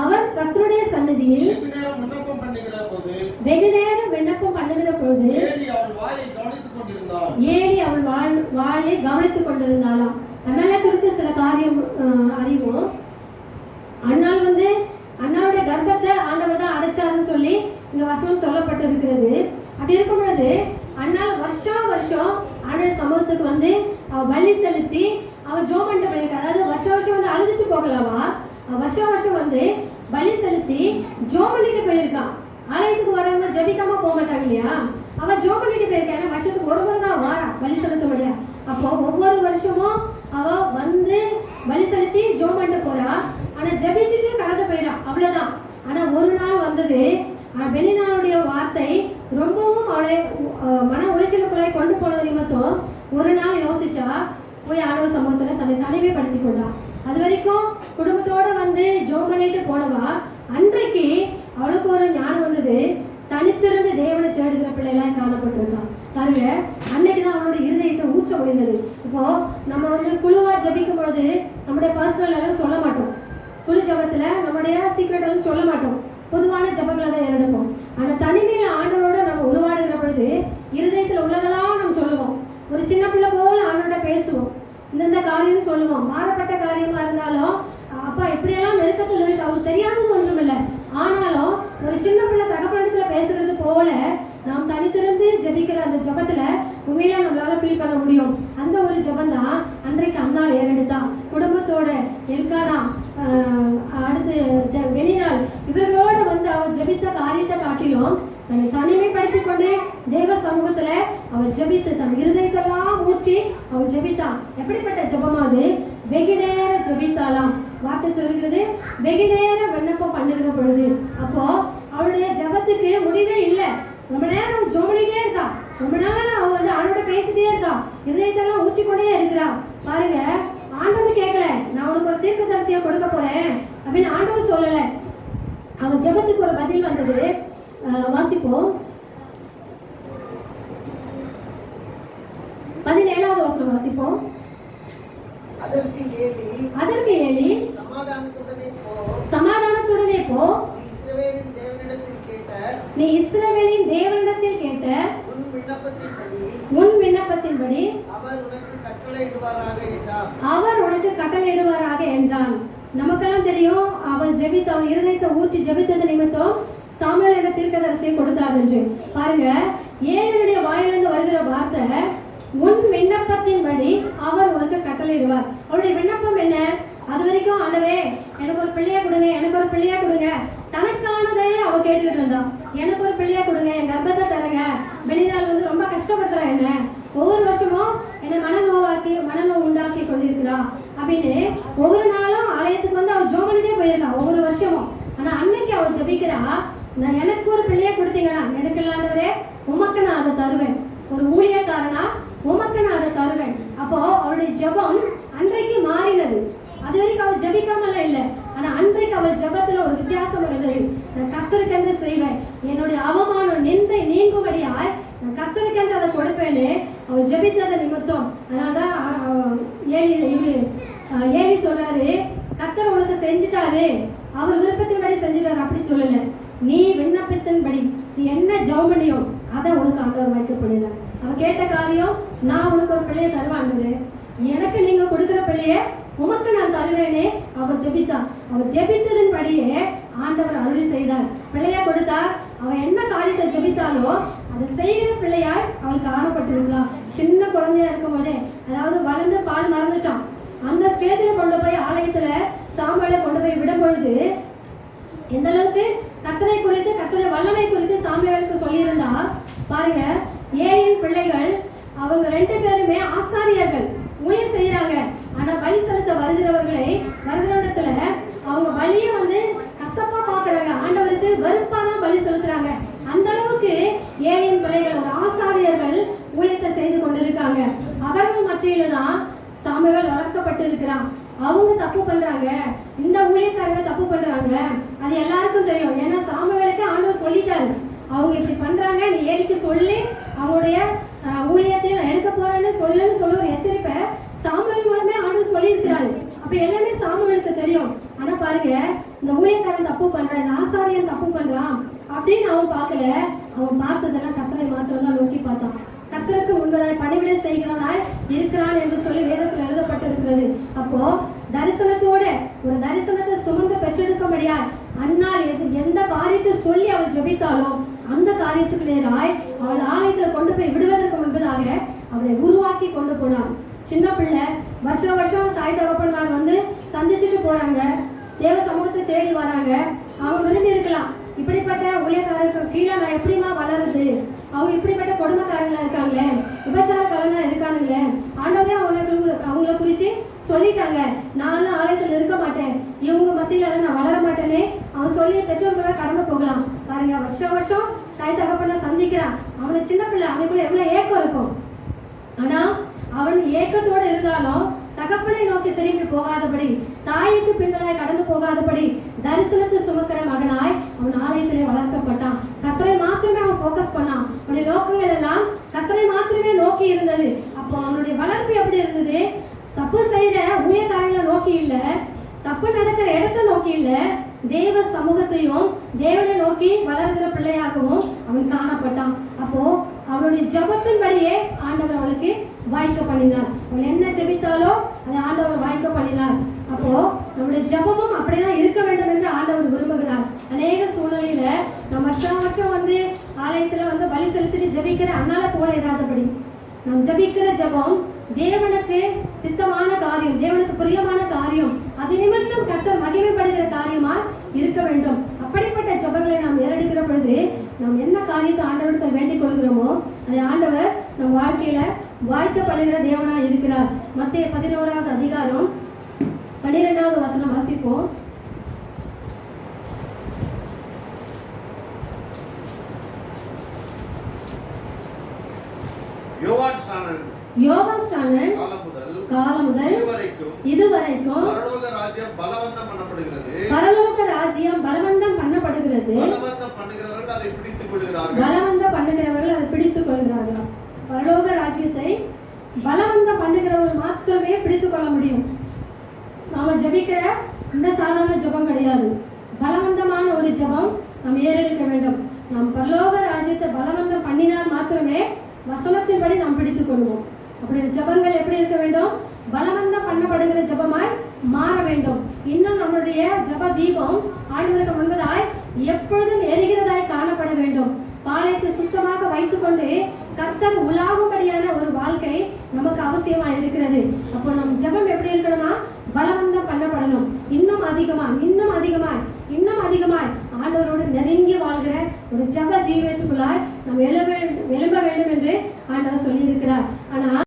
அவர் கர்த்தருடைய சன்னதியில் வெகு நேரம் விண்ணப்பம் பண்ணுகிற போது ஏலி அவள் வாயை கவனித்துக் கொண்டிருந்தாளாம். அண்ணாளை குறித்து சில காரியம் அறிவோம். அண்ணாள் அண்ணாவுடைய கர்ப்பத்தை ஆண்டவர் தான் அடைச்சாருன்னு சொல்லி இங்க வசனம் சொல்லப்பட்டிருக்கிறது. அப்படி இருக்கும் பொழுது அண்ணாள் வருஷம் ஆண்டவர் சமூகத்துக்கு அவ பலி செலுத்தி அவ ஜோம் பண்ணிட்டு போயிருக்கா. அதாவது வருஷம் அழுதுச்சு போகலாமா, வருஷம் பலி செலுத்தி ஜோம் பண்ணிட்டு போயிருக்கான். ஆலயத்துக்கு வரவங்க ஜபிக்காம போக மாட்டாங்க இல்லையா, அவ ஜோம் பண்ணிட்டு போயிருக்கா. ஏன்னா வருஷத்துக்கு ஒரு முறை தான் வாரா பலி செலுத்த முடியாது. அப்போ ஒவ்வொரு வருஷமும் அவ பலி செலுத்தி ஜோம் பண்ணிட்டு போறா. ஆனா ஜபிச்சுட்டு கடந்து போயிடா, அவ்வளவுதான். ஆனா ஒரு நாள் பெனினாளுடைய வார்த்தை ரொம்பவும் அவளை மன உளைச்சலுக்குள்ளாய் கொண்டு போனது நிமித்தம் ஒரு நாள் யோசிச்சா போய் ஆண்டவர் சமூகத்துல தன்னை தனிமைப்படுத்தி கொண்டா. அது வரைக்கும் குடும்பத்தோட ஜோம் பண்ணிட்டு போனவா அன்றைக்கு அவளுக்கு ஒரு ஞானம் வந்தது. தனித்திருந்து தேவனை தேடுகிற பிள்ளைகளாய் காணப்பட்டிருந்தான். பாருங்க, அன்னைக்குதான் அவனோட இருதயத்தை ஊற்ற முடிந்தது. இப்போ நம்ம குழுவா ஜபிக்கும் பொழுது நம்முடைய பர்சனல் எல்லாம் சொல்ல மாட்டோம். குழு ஜபத்துல நம்முடைய சீக்ரெட் எல்லாம் சொல்ல மாட்டோம். பொதுவான ஜபங்களை தான் ஏறெடுப்போம். ஆனா தனிமையில ஆண்டவரோட நம்ம உருவாடுகிற பொழுது இருதயத்துல உள்ளதெல்லாம் நம்ம சொல்லுவோம். ஒரு சின்ன பிள்ளை போல ஆண்டோட பேசுவோம். இந்த காரியம் சொல்லுவோம். மாறப்பட்ட காரியமா இருந்தாலும் அப்பா இப்படியெல்லாம் நெருக்கத்தில் இருக்கு, அவருக்கு தெரியாதது ஒன்றும் இல்லை. ஆனாலும் ஒரு சின்ன பிள்ளை தகப்பனத்துல பேசுறது போல நாம் தனித்திருந்து ஜபிக்கிற அந்த ஜபத்துல உண்மையில நம்மளால ஃபீல் பண்ண முடியும். அந்த ஒரு ஜபம் தான் அன்றைக்கு அண்ணாள் ஏறெடுத்தான். குடும்பத்தோட எல்கானா அடுத்து வெளிநாள் இவர்களோட அவள் ஜபித்த காரியத்தை காட்டிலும் தன்னை தனிமைப்படுத்திக் கொண்டு தேவ சமூகத்துல அவள் ஜபித்து தன் இருதயத்தெல்லாம் ஊற்றி அவள் ஜபித்தான். எப்படிப்பட்ட ஜபமாவது? வெகு நேர ஜபித்தாலாம். வார்த்தை சொல்கிறது வெகு நேரம் விண்ணப்பம் பண்ணுகிற பொழுது. அப்போ அவளுடைய ஜபத்துக்கு முடிவே இல்லை. ரொம்ப நேரம் அவள் ஜோமனிட்டே இருக்கா, ரொம்ப நேரம் அவள் ஆண்டோட பேசிட்டே இருக்கா, இருதயத்தெல்லாம் ஊற்றிக்கொண்டே இருக்கிறா. பாருங்க, ஆண்டவர் கேட்கல நான் உனக்கு ஒரு தீர்க்கதரிசியா கொடுக்க போறேன் அப்படின்னு ஆண்டவர் சொல்லல. அவன் ஜெபத்துக்கு ஒரு பதில் வந்தது. வாசிப்போம். 17வது வசனம் வாசிப்போம். அதற்கு ஏலி சமாதானத்துடனே போ, நீ இஸ்ரவேலின் தேவனிடத்தில் கேட்ட உன் விண்ணப்பத்தின்படி அவர் உனக்கு கட்டளையிடுவாராக என்றான். நமக்கெல்லாம் தெரியும் அவள் அவள் இருதயத்தை ஊற்றி ஜெபித்தது நிமித்தம் சாமுவேல் என்ற தீர்க்கதரிசியை கொடுத்தார் என்று. பாருங்க, ஏலியுடைய வாயிலிருந்து வருகிற வார்த்தை உன் விண்ணப்பத்தின்படி அவர் உனக்கு கட்டளையிடுவார். அவளுடைய விண்ணப்பம் என்ன? அது வரைக்கும் ஆண்டவரே எனக்கு ஒரு பிள்ளையா கொடுங்க, எனக்கு ஒரு பிள்ளையா கொடுங்க, தனக்கானதே அவ கேட்டுக்கிட்டு இருந்தா. எனக்கு ஒரு பிள்ளையா கொடுங்க, என் கர்ப்பத்தை தரங்க. வெளிநாள் ரொம்ப கஷ்டப்படுத்துறா, என்ன ஒவ்வொரு வருஷமும் என்னை மனநோவு உண்டாக்கி கொண்டிருக்கிறா அப்படின்னு ஒவ்வொரு நாளும் ஆலயத்துக்கு அவ ஜோமனிட்டே போயிருக்கா ஒவ்வொரு வருஷமும். ஆனா அன்னைக்கு அவ ஜபிக்கிறா, நான் எனக்கு ஒரு பிள்ளையா கொடுத்தீங்கன்னா எனக்கு இல்லாதவரே உமக்கு நான் அதை தருவேன், ஒரு ஊழியக்காரனா உமக்கு நான் அதை தருவேன். அப்போ அவளுடைய ஜபம் அன்றைக்கு மாறினது. அது வரைக்கும் அவள் ஜபிக்காமல இல்லை. ஆனா அன்றைக்கு அவள் ஜபத்துல ஒரு வித்தியாசம் இருந்தது. நான் கர்த்தருக்கென்று செய்வேன், என்னுடைய அவமானம் நிந்தை நீங்கும்படியாய் நான் கர்த்தருக்கென்று அதை கொடுப்பேன்னு அவள் ஜபித்தத நிமித்தம். அதனால்தான் ஏலி சொல்றாரு, கர்த்தர் உனக்கு செஞ்சுட்டாரு, அவர் விருப்பத்தின்படி செஞ்சுட்டாரு அப்படி சொல்லல. நீ விண்ணப்பத்தின்படி நீ என்ன ஜெபம் பண்ணியோ அதை உனக்கு ஆண்டவர் வைக்கப்படல. அவ கேட்ட காரியம், நான் உனக்கு ஒரு பிள்ளைய தருவான்னு, எனக்கு நீங்க கொடுக்குற பிள்ளைய உமக்கு நான் தருவேனே அவ ஜெபித்தா. அவ ஜெபித்ததன் படியே ஆண்டவர் அருளி செய்தார், பிள்ளையா கொடுத்தார். அவ என்ன காரியத்தை ஜெபித்தாலோ அதை செய்கிற பிள்ளையாய் அவள் காணப்பட்டிருக்கலாம். சின்ன குழந்தையா இருக்கும் போதே, அதாவது வளர்ந்து பால் மறந்துட்டான், அந்த ஸ்டேஜில் கொண்டு போய் ஆலயத்துல சாம்பலை கொண்டு போய் விடும் பொழுது எந்த அளவுக்கு கர்த்தரை குறித்து கர்த்தருடைய வல்லமை குறித்து சாமுவேலுக்கு சொல்லியிருந்தா பாருங்க. ஏலியின் பிள்ளைகள் அவங்க 2 பேருமே ஆசாரியர்கள், ஊழியம் செய்யறாங்க. ஆனா பலி செலுத்த வருகிறவரிடத்துல அவங்க பலியை கசப்பா பாக்குறாங்க, ஆண்டவருக்கு வெறுப்பா தான் பலி செலுத்துறாங்க. அந்த அளவுக்கு ஏலியின் பிள்ளைகள் ஒரு ஆசாரியர்கள் ஊழியத்தை செய்து கொண்டிருக்காங்க. அவர்கள் மத்தியில தான் சாமுவேல் வளர்க்கப்பட்டு இருக்கிறான். அவங்க தப்பு பண்றாங்க, இந்த ஊழியக்காரங்க தப்பு பண்றாங்க, அது எல்லாருக்கும் தெரியும். ஏன்னா சாமுவேலுக்கு ஆண்டவர் சொல்லிட்டாரு, அவங்க இப்படி பண்றாங்க, நீ ஏலிக்கு சொல்லி அவங்களுடைய ஊழியத்தை எடுக்க போறேன்னு சொல்லுன்னு சொல்ல ஒரு எச்சரிப்பை சாமுவேல் மூலமே ஆண்டவர் சொல்லி இருக்கிறாரு. அப்ப அப்ப எல்லாமே சாமுவேலுக்கு தெரியும். ஆனா பாருங்க, இந்த ஊழியக்காரன் தப்பு பண்றான், இந்த ஆசாரியன் தப்பு பண்றான் அப்படின்னு அவன் பார்க்கல. அவன் பார்த்ததெல்லாம் கர்த்தரை மாத்திரம் தான் நோக்கி பார்த்தான். கர்த்தருக்கு முன்பதாய் பணிவிடை செய்கிறவனாய் இருக்கிறான் என்று சொல்லி வேதத்தில் எழுதப்பட்டிருக்கிறது. அப்போ தரிசனத்தோட ஒரு தரிசனத்தை சுமந்து பெற்றெடுக்கும்படியாய் அன்னாள் எந்த காரியத்தை சொல்லி அவள் ஜெபித்தாலும் அந்த காரியத்துக்கு நேராய் அவள் ஆலயத்துல கொண்டு போய் விடுவதற்கு முன்பதாக அவளை உருவாக்கி கொண்டு போனாள். சின்ன பிள்ளை வருஷம் தாய் தகப்பன்மார் வந்து சந்திச்சுட்டு போறாங்க, தேவ சமூகத்தை தேடி வராங்க. அவங்க விரும்பி இருக்கலாம், இப்படிப்பட்ட ஊழியக்காரருக்கு கீழே நான் எப்படிமா வளருது, அவங்க இப்படிப்பட்ட கொடுமைக்காரங்களா இருக்காங்களே, விபச்சாரக்காரங்களா இருக்கானுங்களே, ஆண்டவரே அவங்கள குறிச்சு சொல்லிட்டாங்க, நான்லாம் ஆலயத்தில் இருக்க மாட்டேன், இவங்க மத்தியில நான் வளர மாட்டேனே அவன் சொல்லி பெற்றோர்களாக கடந்து போகலாம். பாருங்க, வருஷம் தாய் தகப்பன சந்திக்கிறான். அவனை சின்ன பிள்ளை, அவனுக்குள்ள எவ்வளவு ஏக்கம் இருக்கும். ஆனா அவன் ஏக்கத்தோடு இருந்தாலும் தகப்பனை நோக்கி திரும்பி போகாதபடி, தாய்க்கு பின்னலாய் கடந்து போகாதபடி தரிசனத்தை சுமக்கிற மகனாய் அவன் ஆலயத்திலே வளர்க்கப்பட்டான். கர்த்தரை மாத்திரமே அவன் போக்கஸ் பண்ணான். அவனுடைய நோக்கங்கள் எல்லாம் கர்த்தரை மாத்திரமே நோக்கி இருந்தது. அப்போ அவனுடைய வளர்ப்பு எப்படி இருந்தது? தப்பு செய்யற ஊழியக்காரங்களை நோக்கி இல்ல, தப்பு நடக்கிற இடத்தை நோக்கி இல்ல, தேவ சமூகத்தையும் தேவனை நோக்கி வளர்கிற பிள்ளையாகவும் அவன் காணப்பட்டான். அப்போ அவளுடைய ஜபத்தின்படியே ஆண்டவர் அவளுக்கு வாய்க்க பண்ணினார். அவள் என்ன ஜெபித்தாலோ அதை ஆண்டவர் வாய்க்க பண்ணினார். அப்போ நம்முடைய ஜபமும் அப்படிதான் இருக்க வேண்டும் என்று ஆண்டவர் விரும்புகிறார். அநேக சூழ்நிலையில நம்ம வருஷம் வந்து ஆலயத்துல வந்து பலி செலுத்திட்டு ஜபிக்கிற அண்ணால போல இராதபடி நாம் ஜபிக்கிற ஜபம் தேவனுக்கு சித்தமான காரியம், தேவனுக்கு பிரியமான காரியம், அது நிமித்தம் கர்த்தர் மகிமைப்படுகிற காரியமா இருக்க வேண்டும். அப்படிப்பட்ட ஜபங்களை நாம் ஏறெடுக்கிற பொழுது நாம் என்ன காரியத்தை ஆண்டவரிடத்தில் வேண்டிக் கொள்கிறோமோ அதை ஆண்டவர் நம் வாழ்க்கையில வாய்க்கப்படுகிற தேவனா இருக்கிறார். மத்தேயு 11வது அதிகாரம் 12வது வசனம் வாசிப்போம். யோவான் ஸ்நானன் காலம் முதல் இதுவரைக்கும் பரலோக ராஜ்யம் பலவந்தம் பண்ணப்படுகிறது. பலவந்தம் பண்ணுகிறவர்கள் அதை பிடித்துக் கொள்கிறார்கள். பரலோக ராஜ்யத்தை பலவந்தம் பண்ணுகிறவர்கள் மாத்திரமே பிடித்துக் கொள்ள முடியும். நாம ஜபிக்கிற இந்த சாதாரண ஜபம் கிடையாது, பலவந்தமான ஒரு ஜபம் நாம் ஏறெடுக்க வேண்டும். நாம் பரலோக ராஜ்யத்தை பலவந்தம் பண்ணினால் மாத்திரமே வசனத்தின்படி நாம் பிடித்துக் கொள்வோம். அப்படி ஜபங்கள் எப்படி இருக்க வேண்டும்? பலவந்தம் பண்ணப்படுகிற ஜபமாய் மாற வேண்டும். இன்னும் நம்முடைய ஜப தீபம் ஆண்டவருக்கு முன்பதாய் எப்பொழுதும் எரிகிறதாய் காணப்பட வேண்டும். பாளையத்தை சுத்தமாக வைத்துக் கொண்டு கர்த்தர் உலாவும்படியான ஒரு வாழ்க்கை நமக்கு அவசியமா இருக்கிறது. அப்போ நம் ஜபம் எப்படி இருக்கணுமா? பலவந்தம் பண்ணப்படணும். இன்னும் அதிகமாய் ஆண்டவரோடு நெருங்கி வாழ்கிற ஒரு ஜப ஜீவியத்துக்குள்ளாய் நாம் எழும்ப வேண்டும் என்று ஆண்டவர் சொல்லி இருக்கிறார். ஆனா